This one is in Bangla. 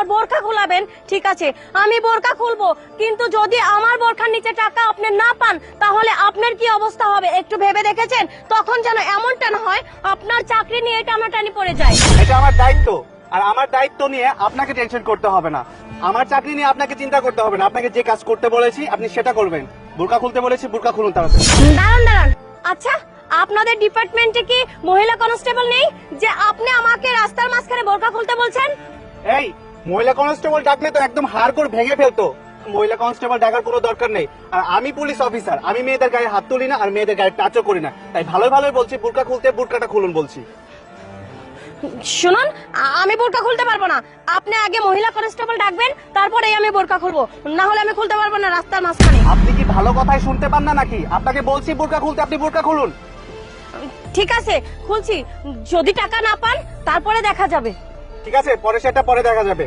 আমার বোরকা খোলাবেন, ঠিক আছে আমি বোরকা খুলবো, কিন্তু যদি আমার বোরকার নিচে টাকা আপনি না পান তাহলে আপনার কি অবস্থা হবে একটু ভেবে দেখেছেন? তখন যেন এমনটা না হয় আপনার চাকরি নিয়ে টানাটানি পড়ে যায়। এটা আমার দায়িত্ব, আর আমার দায়িত্ব নিয়ে আপনাকে টেনশন করতে হবে না। আমার চাকরি নিয়ে আপনাকে চিন্তা করতে হবে না। আপনাকে যে কাজ করতে বলেছি আপনি সেটা করবেন। বোরকা খুলতে বলেছি, বোরকা খুলুন তাড়াতাড়ি। দাঁড়ান দাঁড়ান, আচ্ছা আপনাদের ডিপার্টমেন্টে কি মহিলা কনস্টেবল নেই যে আপনি আমাকে রাস্তার মাঝখানে বোরকা খুলতে বলছেন? এই মহিলা কনস্টেবল ডাকলে তো একদম হাড় করে ভেঙে ফেলতো। মহিলা কনস্টেবল ডাকার কোনো দরকার নেই। আর আমি পুলিশ অফিসার, আমি মেয়েদের গায়ে হাত তুলি না আর মেয়েদের গায়ে টাচও করি না। তাই ভালোই ভালোই বলছি, বোরকা খুলতে বোরকাটা খুলুন বলছি। শুনুন, আমি বোরকা খুলতে পারবো না। আপনি আগে মহিলা কনস্টেবল ডাকবেন, তারপরে আমি বোরকা খুলবো, না হলে আমি খুলতে পারবো না রাস্তার মাঝখানে। আপনি কি ভালো কথাই শুনতে পান না নাকি? আপনাকে বলছি বোরকা খুলতে, আপনি বোরকা খুলুন। ঠিক আছে খুলছি, যদি টাকা না পান তারপরে দেখা যাবে। ঠিক আছে, পরে সেটা পরে দেখা যাবে।